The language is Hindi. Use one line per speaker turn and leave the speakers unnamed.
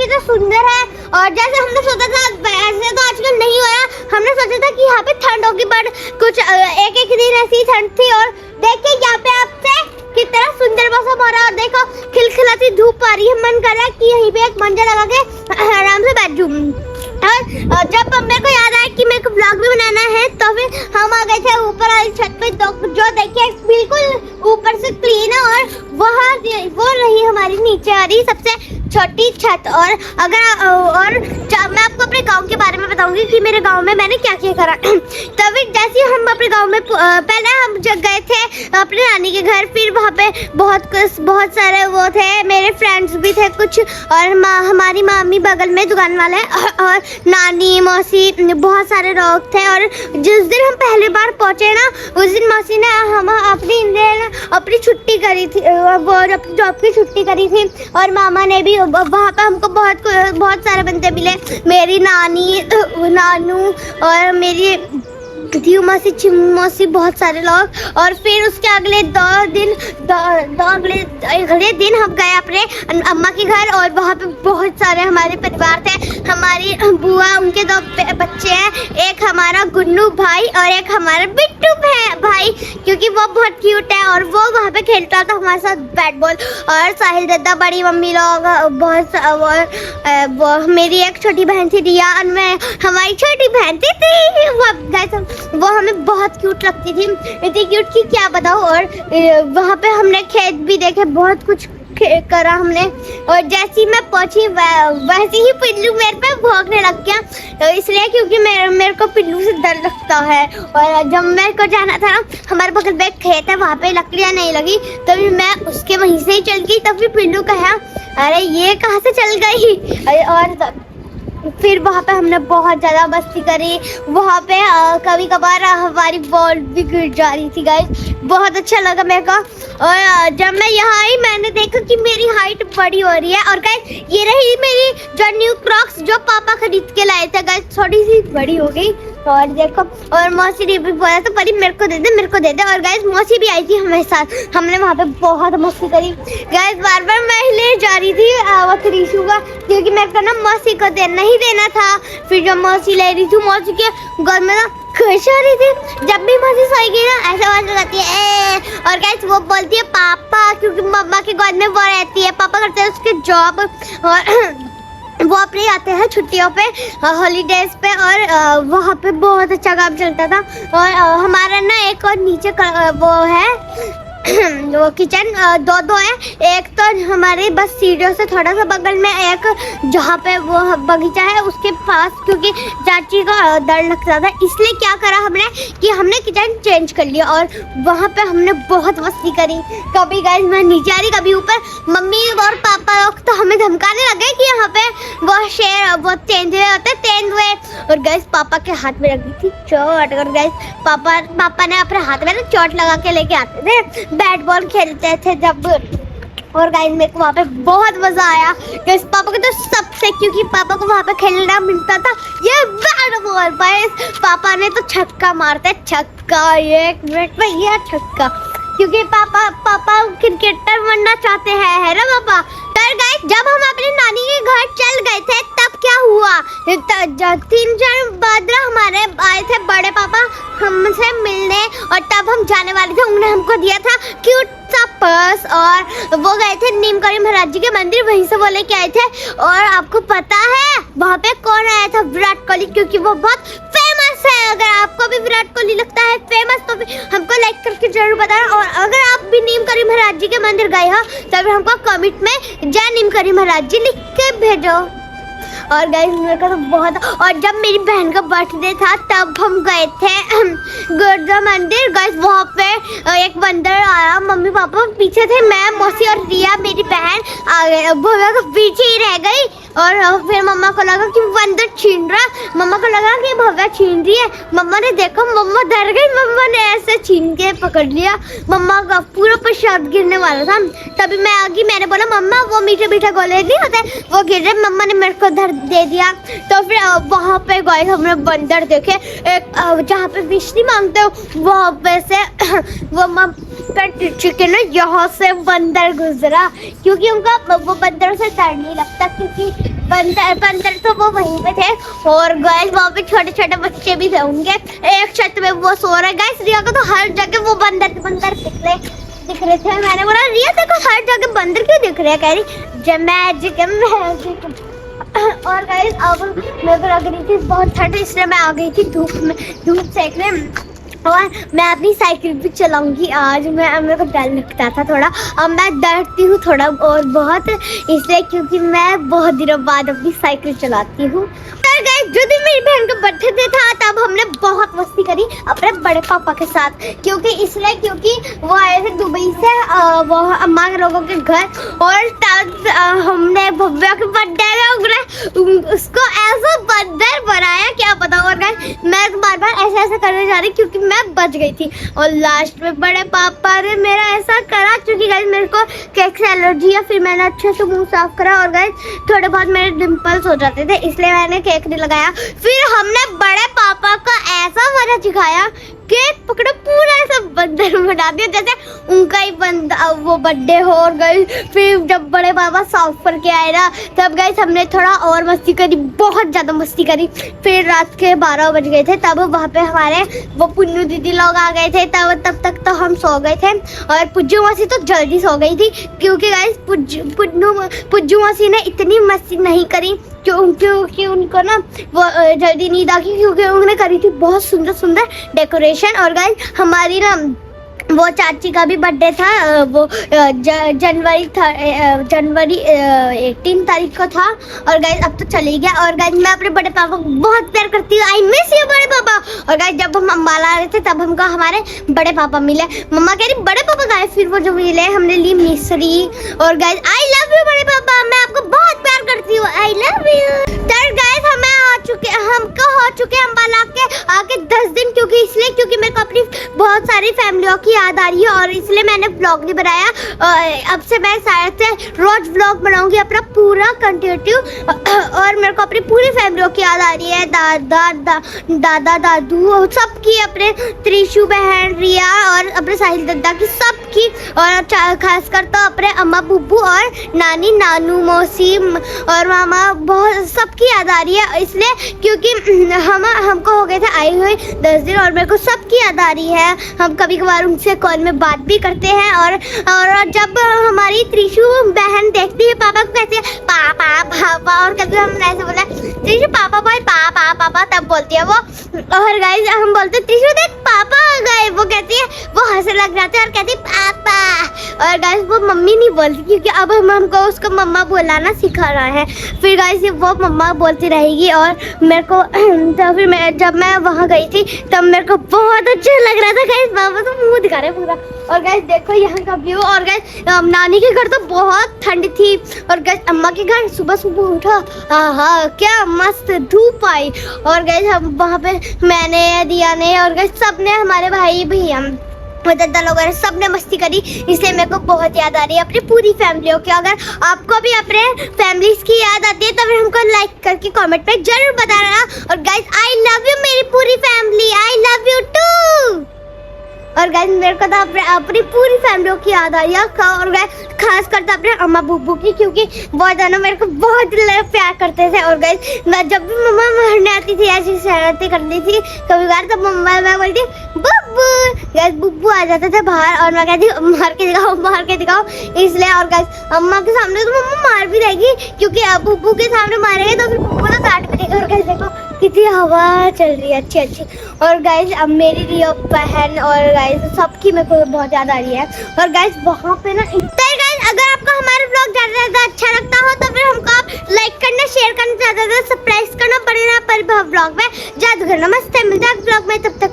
कितना सुंदर है। और जैसे हमने सोचा था ऐसे तो आजकल नहीं हो रहा। हमने सोचा था कि यहाँ पे ठंड होगी, बट कुछ एक एक दिन ऐसी ठंड थी। और देखिए यहाँ पे आपसे कितना सुंदर मौसम हो रहा है। और देखो खिलखिलाती धूप आ रही है। मन कर रहा है कि यहीं पे एक मंजर लगा के आराम से बैठ जाऊं। और जब मेरे को याद आया कि मेरे को ब्लॉग भी बनाना है, तो फिर हम आ गए थे ऊपर वाली छत पे। जो देखिए बिल्कुल ऊपर से क्लीन है। और वो रही हमारी नीचे वाली सबसे छोटी छत। और अगर मैं आपको अपने गांव के बारे में बताऊंगी कि मेरे गांव में मैंने क्या क्या करा। तभी जैसे हम अपने गांव में पहले हम जब गए थे अपने नानी के घर, फिर वहाँ पे बहुत सारे वो थे, मेरे फ्रेंड्स भी थे कुछ, और हमारी मामी बगल में दुकान वाले, और नानी मौसी बहुत सारे लोग थे। और जिस दिन हम पहली बार पहुँचे ना, उस दिन मौसी ने हम अपनी छुट्टी करी थी, वो जॉब की छुट्टी करी थी। और मामा ने भी वहाँ पे हमको बहुत सारे बंदे मिले, मेरी नानी, नानू और मेरी मौसी, चिम्मू मौसी, बहुत सारे लोग। और फिर उसके अगले अगले दिन हम गए अपने अम्मा के घर, और वहाँ पे बहुत सारे हमारे परिवार थे। हमारी बुआ, उनके 2 बच्चे हैं, एक हमारा गुन्नू भाई और एक हमारा बिट्टू भाई, क्योंकि वो बहुत क्यूट है। और वो वहाँ पे खेलता था हमारे साथ बैट बॉल। और साहिल दादा, बड़ी मम्मी लोग, वो मेरी एक छोटी बहन थी रिया, और मैं हमारी छोटी बहन थी वो हमें बहुत क्यूट लगती थी, इतनी क्यूट कि क्या बताऊँ। और वहाँ पे हमने खेत भी देखे, बहुत कुछ करा हमने। और जैसी मैं पहुंची वैसे ही पिल्लू मेरे पे भौंकने लग गया, तो इसलिए क्योंकि मेरे को पिल्लू से डर लगता है। और जब मेरे को जाना था ना, हमारे बगल में एक खेत है, वहाँ पे लकड़ियाँ नहीं लगी, तभी मैं उसके वहीं से ही चल गई। तभी पिल्लू कहा अरे ये कहाँ से चल गई। और फिर वहाँ पे हमने बहुत ज़्यादा मस्ती करी। वहाँ पे कभी कभार हमारी बॉल भी गिर जा रही थी गाइस, बहुत अच्छा लगा मेरे को। और जब मैं यहाँ आई, मैंने देखा कि मेरी हाइट बड़ी हो रही है। और गाइस ये रही मेरी जो न्यू क्रॉक्स जो पापा खरीद के लाए थे गाइस, थोड़ी सी बड़ी हो गई। और देखो, और मौसी ने भी बोला तो परी मेरे को दे दे। और गाइस मौसी भी आई थी हमारे साथ, हमने वहाँ पे बहुत मस्ती करी गाइस। बार मैं ले जा रही थी वो त्रिशु का, क्योंकि मेरे को ना मौसी को नहीं देना था। फिर जब मौसी ले रही थी, मौसी के गोद में ना खुश हो रही थी। जब भी मौसी सोई गई ना, ऐसा आवाज लगाती है और गाइस वो बोलती है पापा, क्योंकि मम्मा के गोद में वो रहती है। पापा करते हैं उसके जॉब, और वो अपने आते हैं छुट्टियों पे, हॉलीडेज पे। और वहाँ पे बहुत अच्छा काम चलता था। और हमारा ना एक और नीचे वो है वो किचन, दो है। एक तो हमारे बस सीढ़ियों से थोड़ा सा बगल में, एक जहाँ पे वो बगीचा है उसके पास, क्योंकि चाची का डर लगता था, इसलिए क्या करा हमने कि हमने किचन चेंज कर लिया। और वहाँ पे हमने बहुत मस्ती करी। कभी गाइस मैं नीचे आ रही, कभी ऊपर। मम्मी और पापा लोग तो हमें धमकाने लगे कि यहाँ पे वो शेर वो तेंदुए होते हैं, तेंदुए। और गाइस पापा के हाथ में लगी थी चोट। और गाइस पापा ने अपने हाथ में ना चोट लगा के लेके आते थे, बैट बॉल खेलते थे जब। और गाइस मेरे को वहाँ पे बहुत मजा आया गाइस, पापा को तो सबसे, क्योंकि पापा को वहाँ पे खेलना मिलता था ये बैट बॉल। पापा ने तो छक्का मारते, छक्का 1 मिनट में ये छक्का, क्योंकि पापा क्रिकेटर बनना चाहते हैं, है ना पापा। पर गाइस जब हम अपनी नानी के घर चल गए थे, तब क्या हुआ, 3-4 बाद हमारे आए थे बड़े पापा हमसे मिलने। और तब हम जाने वाले थे, उन्होंने हमको दिया था क्यूट सा पर्स। और वो गए थे नीमकरी महाराज जी के मंदिर, वहीं से वो लेके आए थे। और आपको पता है वहाँ पे कौन आया था? विराट कोहली, क्योंकि वो बहुत फेमस है। अगर आपको भी विराट कोहली लगता है फेमस, तो हमको लाइक करके जरूर बताना। और अगर आप भी नीमकरी महाराज जी के मंदिर गए हो, तब हमको कमेंट में जय नीमकरी महाराज जी लिख के भेजो। और गाइस मेरे को तो बहुत, और जब मेरी बहन का बर्थडे था, तब हम गए थे गुरुद्वारा मंदिर। गाइस वहाँ पे एक बंदर आया, मम्मी पापा पीछे थे, मैं मौसी और रिया मेरी बहन आ गए, भव्या तो पीछे ही रह गई। और फिर मम्मा को लगा कि बंदर छीन रहा, मम्मा को लगा कि भव्या छीन रही है। मम्मा ने देखा, मम्मा डर गई, मम्मा ने ऐसे छीन के पकड़ लिया। मम्मा का पूरा प्रसाद गिरने वाला था, तभी मैं आ गई। मैंने बोला मम्मा वो मीठे मीठे गोले नहीं होते, वो गिर रहे। मम्मा ने मेरे को दे दिया। तो फिर वहाँ पे गए हमने बंदर देखे, एक जहाँ पे विश नहीं मांगते हो, वहाँ पे से वो चिकन यहाँ से बंदर गुजरा, क्योंकि उनका वो बंदर से डर नहीं लगता, क्योंकि बंदर बंदर तो वो वहीं पे थे और गाइस वहाँ पे छोटे छोटे बच्चे भी थे उनके। एक छत में वो सो रहे। गाइस रिया को तो हर जगह वो बंदर बंदर दिख रहे थे। मैंने बोला रिया देखो हर जगह बंदर क्यों दिख रहे हैं? कह रही मैजिक मैजिक। और गाइस अब मेरे को लग रही थी बहुत ठंड, इसलिए मैं आ गई थी धूप सेकने और मैं अपनी साइकिल भी चलाऊंगी आज। मेरे को डर लगता था थोड़ा, अब मैं डरती हूँ थोड़ा और बहुत, इसलिए क्योंकि मैं बहुत दिनों बाद अपनी साइकिल चलाती हूँ। जो दिन मेरी बहन का बर्थडे था तब हमने बहुत मस्ती करी अपने बड़े पापा के साथ, क्योंकि वो आए थे दुबई से वो अम्मा के लोगों के घर, और तब हमने भव्या के बर्थडे में उसको ऐसा बंदर बनाया क्या पता। और मैं बार बार ऐसे करने जा रही क्योंकि मैं बच गई थी और लास्ट में बड़े पापा ने मेरा ऐसा करा क्योंकि गाइस मेरे को केक से एलर्जी है। फिर मैंने अच्छे से मुंह साफ करा और गाइस थोड़े बहुत मेरे डिंपल्स हो जाते थे, इसलिए मैंने केक नहीं लगाया। फिर हमने बड़े पापा का ऐसा मजा सिखाया, केक पकड़ो पूरा ऐसा बंदर बना दिया जैसे उनका ही वो बर्थडे हो। और गई फिर जब बड़े पापा साफ करके आए ना तब गई हमने थोड़ा और मस्ती करी, बहुत ज़्यादा मस्ती करी। फिर रात के 12 बज गए थे, तब वहाँ पे हमारे वो पुन्नू दीदी लोग आ गए थे। तब तक तो हम सो गए थे और पुज्जू मौसी तो जल्दी सो गई थी क्योंकि गाइस पुज्जू मौसी ने इतनी मस्ती नहीं करी क्योंकि उनको ना वो जल्दी नींद आ गई क्योंकि उन्होंने करी थी बहुत सुंदर सुंदर डेकोरेशन। और गाइस हमारी ना वो चाची का भी बर्थडे था, वो जनवरी 18 तारीख को था। और गाइस अब तो चली गया। और गाइस मैं अपने बड़े पापा को बहुत प्यार करती हूँ, आई मिस यू बड़े पापा। और गाइस जब हम अम्बाला आ रहे थे तब हमको हमारे बड़े पापा मिले। मम्मा कह रही बड़े पापा गए, फिर वो जो मिले हमने ली मिश्री। और गाइस आई लव यू बड़े पापा, मैं आपको बहुत प्यार करती हूँ, आई लव यू। गाइस हमको हो चुके अम्बाला के आके 10 दिन, क्योंकि मेरे को अपनी बहुत सारी फैमिलियों की याद आ रही है और इसलिए मैंने व्लॉग नहीं बनाया। अब से मैं शायद से रोज व्लॉग बनाऊंगी अपना पूरा कंटिन्यू। और मेरे को अपनी पूरी फैमिलियों की याद आ रही है, दादा दादू सबकी, अपने त्रिशु बहन रिया और अपने साहिल दादा की सबकी, और खासकर तो अपने अम्मा बुब्बू और नानी नानू मौसी और मामा बहुत सबकी याद आ रही है। इसलिए क्योंकि हमको हो गए थे आए हुए 10 दिन और मेरे को सबकी याद आ रही है। हम कभी कभार उनसे कॉल में बात भी करते हैं और जब हमारी त्रिशु बहन देखती है पापा को कहती है पापा पापा, और कभी हमने ऐसे बोला त्रिशु पापा बोल पापा पापा, तब बोलती है वो। और गाइस हम बोलते त्रिशु देख पापा आ गए, वो कहती है, वो हंसने लग जाते हैं और कहती है पापा। और गाइस वो मम्मी नहीं बोलती क्योंकि अब हमको उसको मम्मा बुलाना सिखाना है। फिर गाइस वो मम्मा बोलती रहेगी। और मेरे को तो फिर जब मैं वहाँ गई थी तब मेरे को बहुत अच्छा लग रहा था। गाइस बाबा तो मुंह दिखा रहे पूरा। और गाइस देखो यहाँ का व्यू। और गाइस नानी के घर तो बहुत ठंड थी और गाइस अम्मा के घर सुबह सुबह उठा, आहा क्या मस्त धूप आई। और गाइस हम वहाँ पे मैंने दिया ने और गाइस सबने, हमारे भाई भैया दादा लोग सब ने मस्ती करी, इसलिए मेरे को बहुत याद आ रही है अपनी पूरी फैमिलियों की। अगर आपको भी अपने फैमिलीज की याद आती है तो फिर हमको लाइक करके कमेंट पे जरूर बताना। और गाइस आई लव यू मेरी पूरी family, I love you too. और गाइस मेरे को तो अपनी पूरी फैमिलियों की याद आ रही है और गाइस खास करके अपने अम्मा बुब्बू की, क्योंकि बहुत ज़्यादा मेरे को बहुत प्यार करते थे। और गाइस मैं जब भी मम्मा मारने आती थी ऐसी शरारतें करती थी कभी बार, तो मम्मा मैं बोलती बुब्बू, गाइस बुब्बू आ जाते थे बाहर और मैं कहती मार के दिखाओ इसलिए। और गाइस अम्मा के सामने तो मम्मा मार भी देगी क्योंकि अब बुब्बू के सामने मारेंगे तो फिर बुब्बू तो काट भी देगा। और गाइस देखो कितनी हवा चल रही है अच्छी। और गाइस अब मेरी रिया बहन और गाइस सबकी मेरे को बहुत याद आ रही है। और गाइस वहाँ पे ना गाइस अगर आपको हमारा व्लॉग ज़्यादा अच्छा लगता हो तो फिर हमको आप लाइक करना, शेयर करना, ज़्यादा सब्सक्राइब करना, पड़ेगा पर व्लॉग में जादू करना। मस्त मिलता है व्लॉग में, तब तक